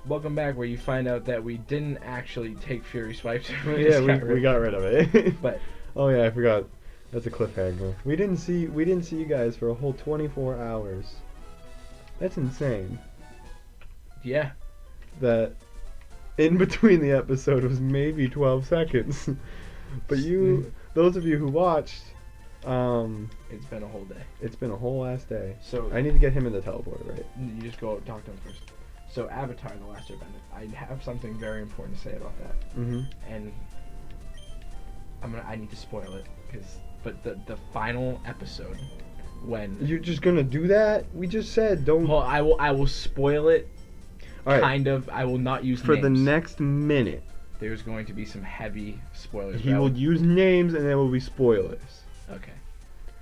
welcome back, where you find out that we didn't actually take Fury Spikes. Yeah, we got rid of it. But oh yeah, I forgot. That's a cliffhanger. We didn't see you guys for a whole 24 hours. That's insane. yeah, That in between the episode was maybe 12 seconds. But those of you who watched, it's been a whole day. it's been a whole ass day. So I need to get him in the teleporter, right? you just go talk to him first. So Avatar: The Last Airbender. I have something very important to say about that, Mm-hmm. and I need to spoil it but the final episode when You're just gonna do that? We just said don't. well, I will spoil it. All right. Kind of. I will not use For names. the next minute, There's going to be some heavy spoilers. he but I will use names and there will be spoilers. Okay.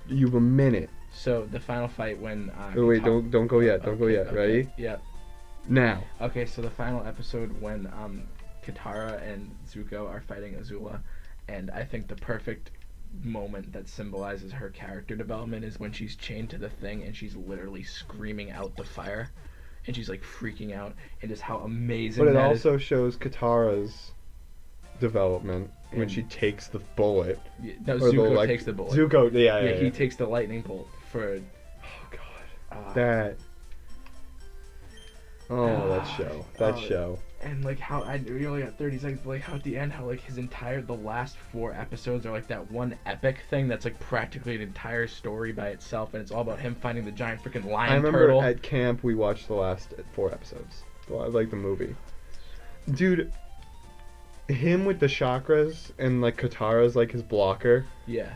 You have a minute. So the final fight when. Oh wait, don't go yet. Don't go yet. Okay. Ready? Yep. Now. Okay, so the final episode when Katara and Zuko are fighting Azula, and I think the perfect moment that symbolizes her character development is when she's chained to the thing and she's literally screaming out the fire, and she's like freaking out, and just how amazing. But it that also is. shows Katara's development when And- she takes the bullet. Yeah, no, Or the, Zuko like, takes the bullet. Zuko, yeah. He takes the lightning bolt for. Oh god. Uh, That. Oh, that show. That Oh, show. And like how we only got 30 seconds, but like how at the end, how like the last 4 episodes are like that one epic thing that's like practically an entire story by itself, and it's all about him finding the giant freaking lion I remember turtle. at camp we watched the last 4 episodes. Well, like the movie. Dude, him with the chakras and like Katara's like his blocker. Yeah,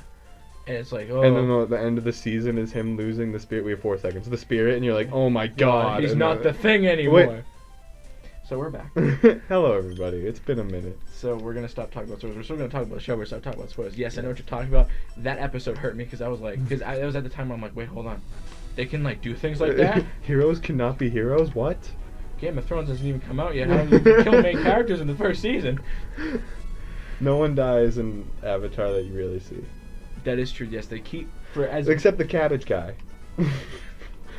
and it's like oh, And then the end of the season is him losing the spirit. We have 4 seconds. The spirit, and you're like, oh my god. he's and not the then- thing anymore. So we're back. Hello, everybody. It's been a minute. So we're gonna stop talking about spoilers. We're still gonna talk about the show. We're stop talking about spoilers. Yes, I know what you're talking about. That episode hurt me because I was like, because I was at the time where I'm like, wait, hold on, they can like do things like that. Heroes cannot be heroes? What? Game of Thrones hasn't even come out yet. How do you kill main characters in the first season? No one dies in Avatar that you really see. That is true. Yes, they keep Except the cabbage guy.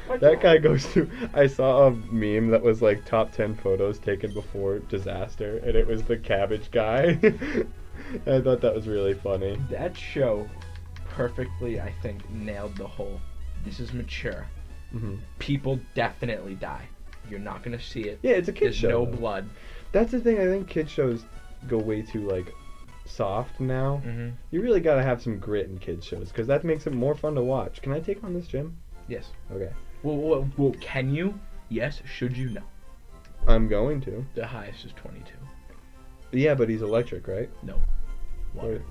What? That guy goes through. I saw a meme that was like top 10 photos taken before disaster, and it was the cabbage guy. I thought that was really funny. That show perfectly, I think, nailed the whole. This is mature. Hmm. People definitely die. You're not gonna see it. Yeah, it's a kid There's show. no though. blood. That's the thing. I think kid shows go way too like soft now. Mm-hmm. You really gotta have some grit in kids shows because that makes it more fun to watch. Can I take on this gym? Yes. Okay. Well, can you? Yes. Should you? No. I'm going to. The highest is 22. Yeah, but he's electric, right? No. Water.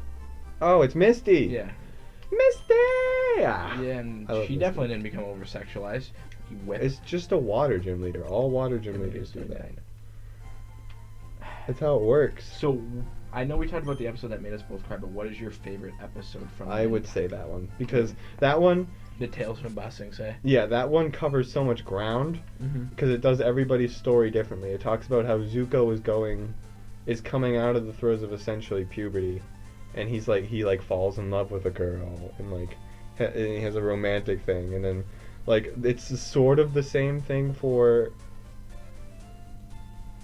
Oh, it's Misty. Yeah. Misty. Ah. Yeah, and I love she Misty. definitely didn't become over sexualized. He whipped. It's just a water gym leader. All water gym leaders do that. That's how it works. So, I know we talked about the episode that made us both cry, but what is your favorite episode from? I would say that one because that one, The Tales from Ba Sing Se. yeah, that one covers so much ground Mm-hmm. because it does everybody's story differently. It talks about how Zuko is coming out of the throes of essentially puberty, and he falls in love with a girl and like and he has a romantic thing, and then like it's sort of the same thing for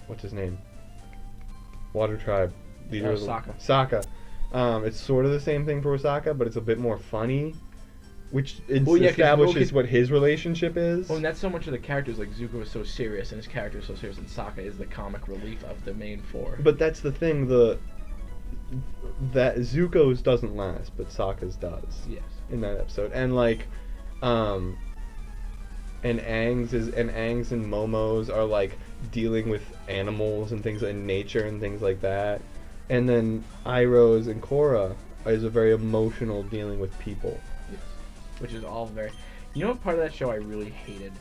what's his name? Water Tribe leader. of the- Sokka. Sokka. It's sort of the same thing for Sokka, but it's a bit more funny, which Well, yeah, 'cause establishes Loki- what his relationship is. Well, and that's so much of the characters. Like Zuko is so serious, and his character is so serious, and Sokka is the comic relief of the main 4. But that's the thing, that Zuko's doesn't last, but Sokka's does Yes. in that episode. And like and Aang's and Momo's are like dealing with animals and things in nature and things like that. And then Iroh's and Korra is a very emotional dealing with people. Yes. Which is all very. You know what part of that show I really hated?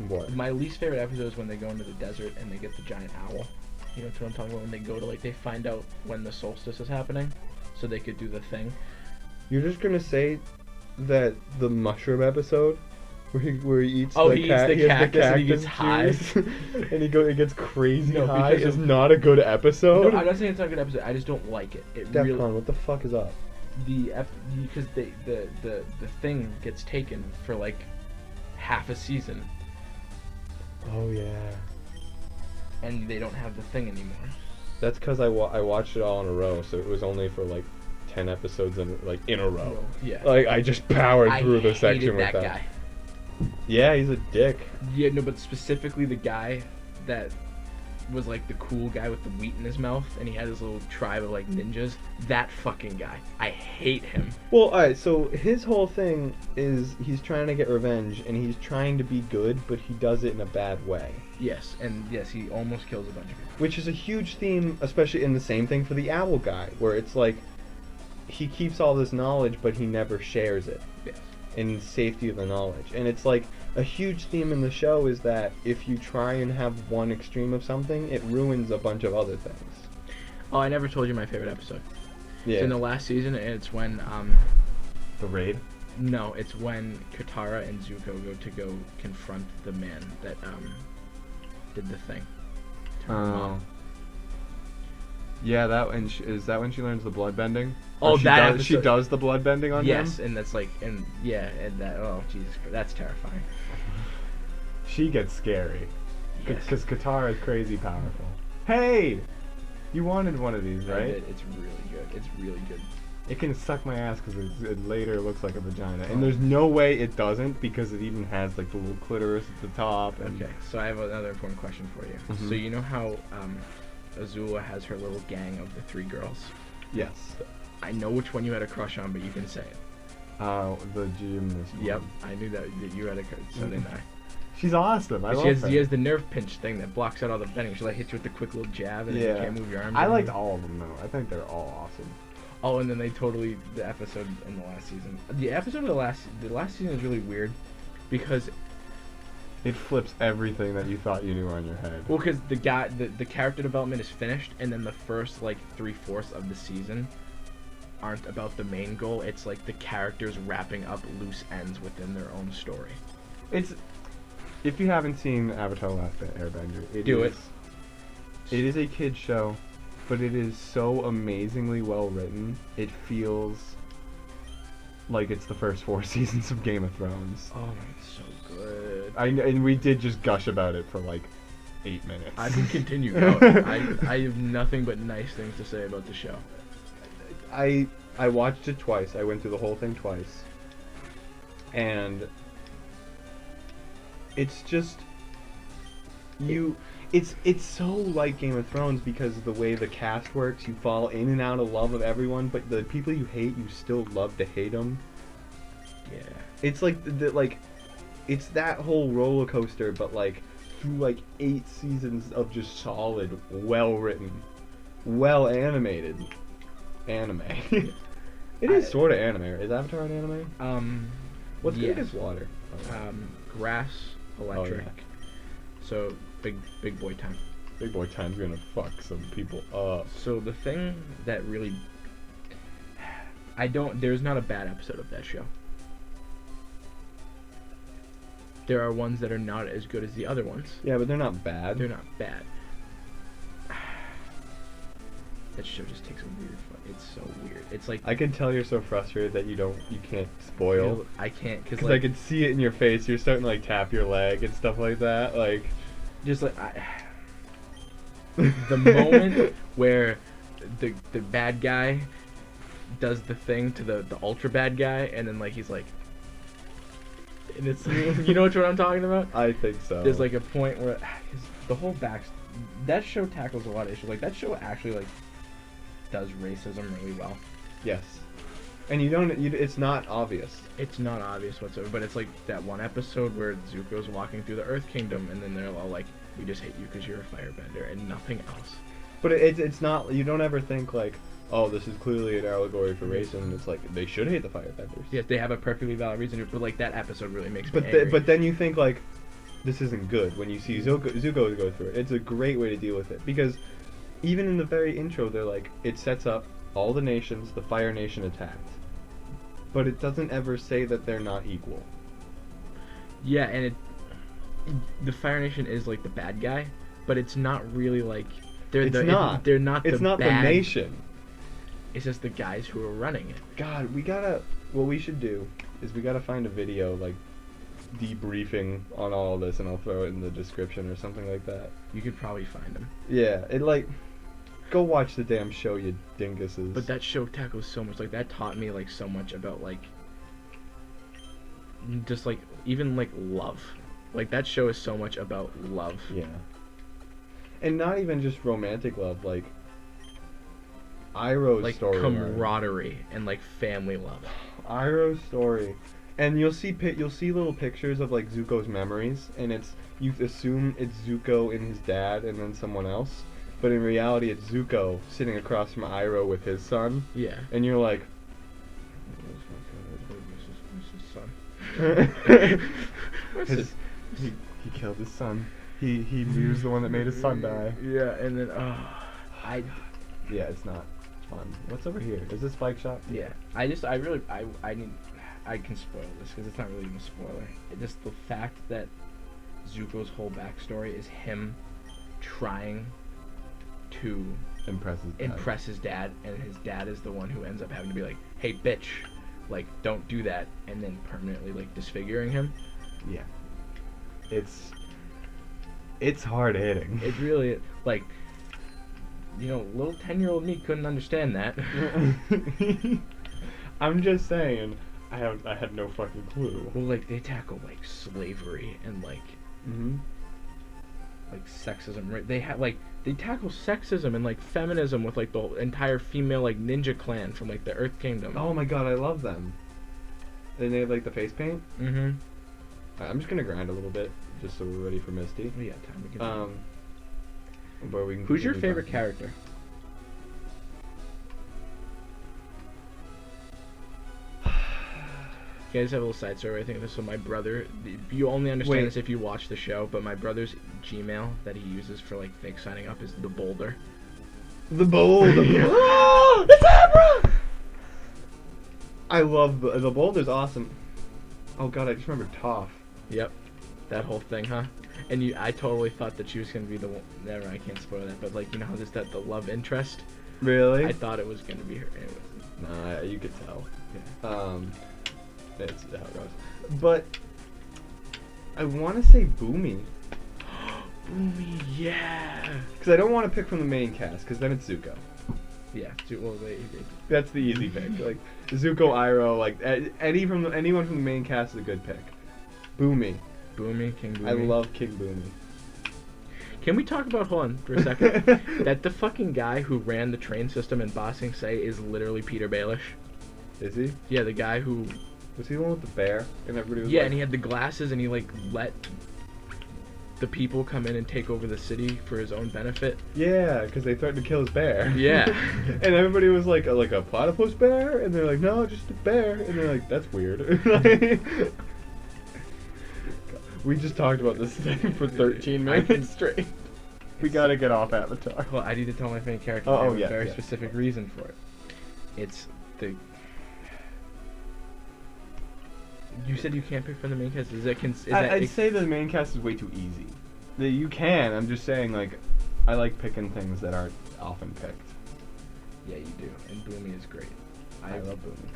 What? My least favorite episode is when they go into the desert and they get the giant owl. You know what I'm talking about? When they go to they find out when the solstice is happening, so they could do the thing. You're just gonna say that the mushroom episode where he eats Oh, the he eats the has cactus and he gets high. juice, and he gets crazy No, high because is of- not a good episode. No, I'm not saying it's not a good episode. I just don't like it. It Defcon, really what the fuck is up? because the thing gets taken for like half a season. Oh yeah. and they don't have the thing anymore. That's because I watched it all in a row, so it was only for like 10 episodes in a row. Yeah. Like I just powered through the section with that guy. Yeah, he's a dick. Yeah, no, but specifically the guy that was like the cool guy with the wheat in his mouth, and he had his little tribe of like ninjas. That fucking guy. I hate him. Well, alright, so his whole thing is he's trying to get revenge, and he's trying to be good, but he does it in a bad way. Yes, and yes, he almost kills a bunch of people. Which is a huge theme, especially in the same thing for the owl guy, where it's like he keeps all this knowledge, but he never shares it. Yes. In safety of the knowledge. And it's like a huge theme in the show is that if you try and have one extreme of something, it ruins a bunch of other things. Oh, I never told you my favorite episode. Yeah. It's in the last season, and it's when The raid? no, it's when Katara and Zuko go confront the man that did the thing. to her mom. Yeah, is that when she learns the blood bending? Oh, She does the blood bending on him? Yes, and that's like, and yeah, and that, oh, Jesus Christ, that's terrifying. She gets scary. Yes. Because Katara is crazy powerful. Hey! You wanted one of these, right? It's really good. It's really good. It can suck my ass because it later looks like a vagina. And there's no way it doesn't because it even has like the little clitoris at the top. And Okay, so I have another important question for you. Mhm. So you know how Azula has her little gang of the 3 girls? Yes. I know which one you had a crush on, but you can say it. The gymnast. Yep, I knew that you had a crush. So did I. She's awesome. I love her. She has the nerve pinch thing that blocks out all the bending. She like hits you with the quick little jab and then you can't move your arms. I liked all of them though. I think they're all awesome. Oh, and then the episode in the last season. The episode of the last season is really weird because it flips everything that you thought you knew on your head. Well, because the character development is finished, and then the first like 3/4 of the season aren't about the main goal. It's like the characters wrapping up loose ends within their own story. If you haven't seen Avatar: The Last Airbender, it is a kid's show, but it is so amazingly well written. It feels like it's the first 4 seasons of Game of Thrones. Oh, it's so good. And we did just gush about it for like 8 minutes. I can continue going. I have nothing but nice things to say about the show. I watched it twice. I went through the whole thing twice. And it's just it's so like Game of Thrones because of the way the cast works. You fall in and out of love of everyone, but the people you hate, you still love to hate them. Yeah. It's like it's that whole roller coaster, but like through like 8 seasons of just solid, well written, well animated anime. It is sort of anime. Is Avatar an anime? What's good as water? Grass, electric. Oh, yeah. So big boy time. Big boy time's gonna fuck some people up. So the thing that really there's not a bad episode of that show. There are ones that are not as good as the other ones. Yeah, but they're not bad. They're not bad. That show just takes a weird. It's so weird. It's like I can tell you're so frustrated that you can't spoil. I can't because I can see it in your face. You're starting to like tap your leg and stuff like that. Like just like the moment where the bad guy does the thing to the ultra bad guy, and then like he's like, and it's you know what I'm talking about? I think so. There's like a point where the whole that show tackles a lot of issues. Like that show actually like does racism really well. Yes. And it's not obvious. It's not obvious whatsoever, but it's like that one episode where Zuko's walking through the Earth Kingdom, and then they're all like, "We just hate you because you're a firebender and nothing else." But it's not. You don't ever think like, "Oh, this is clearly an allegory for racism." It's like they should hate the firebenders. Yes, they have a perfectly valid reason to. But like that episode really makes me angry. But then you think like, this isn't good when you see Zuko go through it. It's a great way to deal with it because even in the very intro, they're like, it sets up all the nations, the Fire Nation attacked. But it doesn't ever say that they're not equal. Yeah, and the Fire Nation is like the bad guy, but it's not really like they're not the nation. It's just the guys who are running it. God, what we should do is we gotta find a video like debriefing on all this, and I'll throw it in the description or something like that. You could probably find him. Yeah, it like, go watch the damn show, you dinguses. But that show tackles so much. Like, that taught me, like, so much about, like, just, like, even, like, love. Like, that show is so much about love. Yeah. And not even just romantic love, like, Iroh's like story. camaraderie and, like, family love. Iroh's story. And you'll see little pictures of, like, Zuko's memories, and you assume it's Zuko and his dad and then someone else, but in reality it's Zuko sitting across from Iroh with his son. Yeah. And you're like, he killed his son. He was the one that made his son die. Yeah, and then Yeah, it's not fun. What's over here? Is this Spike Shop? Yeah. I can spoil this because it's not really even a spoiler. Just the fact that Zuko's whole backstory is him trying to impress his dad, and his dad is the one who ends up having to be like, "Hey, bitch, like, don't do that," and then permanently, like, disfiguring him. Yeah. It's hard hitting. It really, like, you know, little 10-year-old me couldn't understand that. I'm just saying, I had no fucking clue. Well, like, they tackle, like, slavery and, like, like, sexism, right? They tackle sexism and, like, feminism with, like, the entire female, like, ninja clan from, like, the Earth Kingdom. Oh my god, I love them. And they have, like, the face paint? Mm-hmm. I'm just gonna grind a little bit, just so we're ready for Misty. We got time. We can But we can Who's your favorite character? You guys have a little side story. I think this. So my brother, you only understand this if you watch the show. But my brother's Gmail that he uses for, like, fake signing up is the Boulder. The Boulder. It's Abra! I love the Boulder's awesome. Oh god, I just remembered Toph. Yep, that whole thing, huh? And I totally thought that she was gonna be the one. Never, I can't spoil that. But, like, you know how there's the love interest. Really? I thought it was gonna be her. It wasn't. Nah, you could tell. Yeah. That's how it goes. But I want to say Boomy. Boomy, yeah. Because I don't want to pick from the main cast, because then it's Zuko. Yeah. Well, That's the easy pick. Like Zuko, Iroh, like anyone from the main cast is a good pick. Boomy. Boomy, King Boomy. I love King Boomy. Can we talk about, hold on for a second, that the fucking guy who ran the train system in Ba Sing Se is literally Peter Baelish? Is he? Yeah, the guy who... Was he the one with the bear? And everybody was yeah, like... and he had the glasses, and he, like, let the people come in and take over the city for his own benefit. Yeah, because they threatened to kill his bear. Yeah. And everybody was like a platypus bear? And they're like, no, just a bear. And they're like, that's weird. We just talked about this thing for 13 minutes straight. We gotta get off Avatar. Well, I need to tell my main character. Oh, I have yeah, a very yeah. specific reason for it. It's the... You said you can't pick from the main cast. I'd say the main cast is way too easy. You can. I'm just saying, like, I like picking things that aren't often picked. Yeah, you do. And Boomy is great. I love Boomy.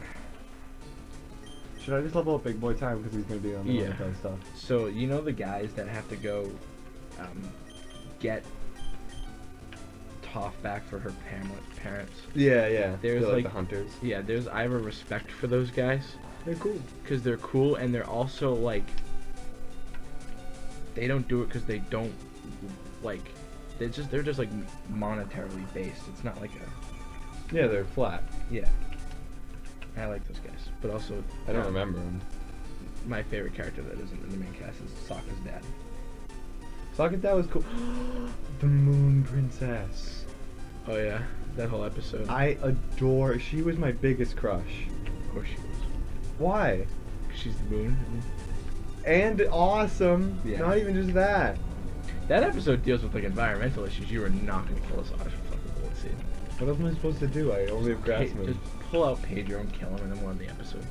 Should I just level up Big Boy Time because he's gonna be on the other stuff? So you know the guys that have to go get Toph back for her parents. Yeah. There's like like the hunters. Yeah, I have a respect for those guys. They're cool. Because they're cool, and they're also, like, they don't do it because they don't, like, they're just like monetarily based. It's not like a... Yeah, they're flat. Yeah. I like those guys. But also... I don't remember them. My favorite character that isn't in the main cast is Sokka's dad. Sokka's dad was cool. The Moon Princess. Oh, yeah. That whole episode. I adore... She was my biggest crush. Of course she was. Why? 'Cause she's the moon. And awesome. Yeah. Not even just that. That episode deals with, like, environmental issues. You are not going to kill Asajj for fucking bullet seed. What else am I supposed to do? I only have grass moves. Just pull out Pedro and kill him, and then we'll end the episode.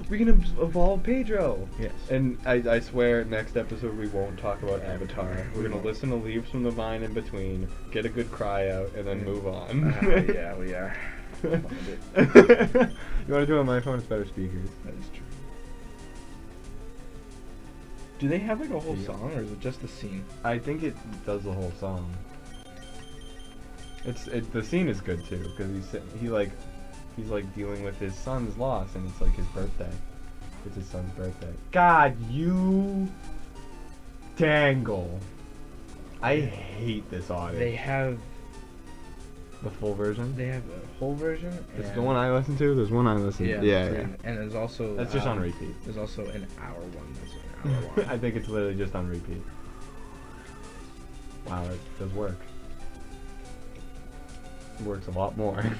We can evolve Pedro. Yes. And I swear, next episode we won't talk about Avatar. We're gonna listen to Leaves from the Vine in between, get a good cry out, and then move on. Yeah, we are. You want to do it on my phone? It's better speakers. That is true. Do they have like a whole Yeah. song, or is it just the scene? I think it does the whole song. The scene is good too because he's like dealing with his son's loss and it's like his birthday. It's his son's birthday. God, you dangle. I hate this audit. They have The full version? a whole version. It's and the one I listen to. There's one I listen to. Yeah. And there's also That's just on repeat. There's also an hour one. That's an hour one. I think it's literally just on repeat. Wow, it does work. It works a lot more. Did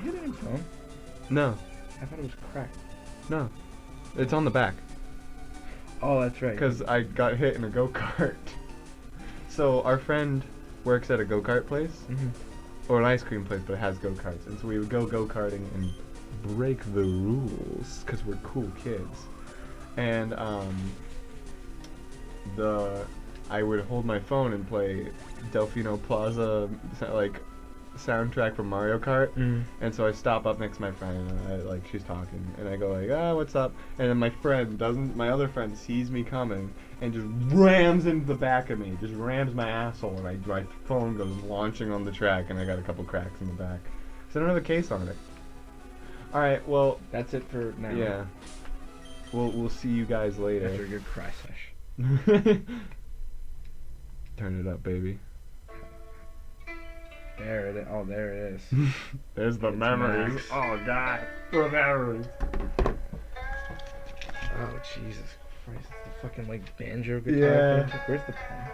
you get a new phone? No, I thought it was cracked. no. It's on the back. Oh, that's right. Because I got hit in a go-kart. So our friend works at a go-kart place. Mm-hmm. Or an ice cream place, but it has go-karts. And so we would go go-karting and break the rules because we're cool kids. And I would hold my phone and play Delfino Plaza like soundtrack from Mario Kart. Mm. And so I stop up next to my friend and she's talking and I go like, what's up? And then my other friend sees me coming and just rams into the back of me, just rams my asshole, and my phone goes launching on the track and I got a couple cracks in the back. So I don't have a case on it. Alright, well, That's it for now. yeah. We'll see you guys later. After a good cry sesh. Turn it up, baby. There it is. Oh, there it is. There's the It's memories. Max. Oh god, the memories. Oh, Jesus Christ. The fucking, like, banjo guitar. Yeah. Where's the pen?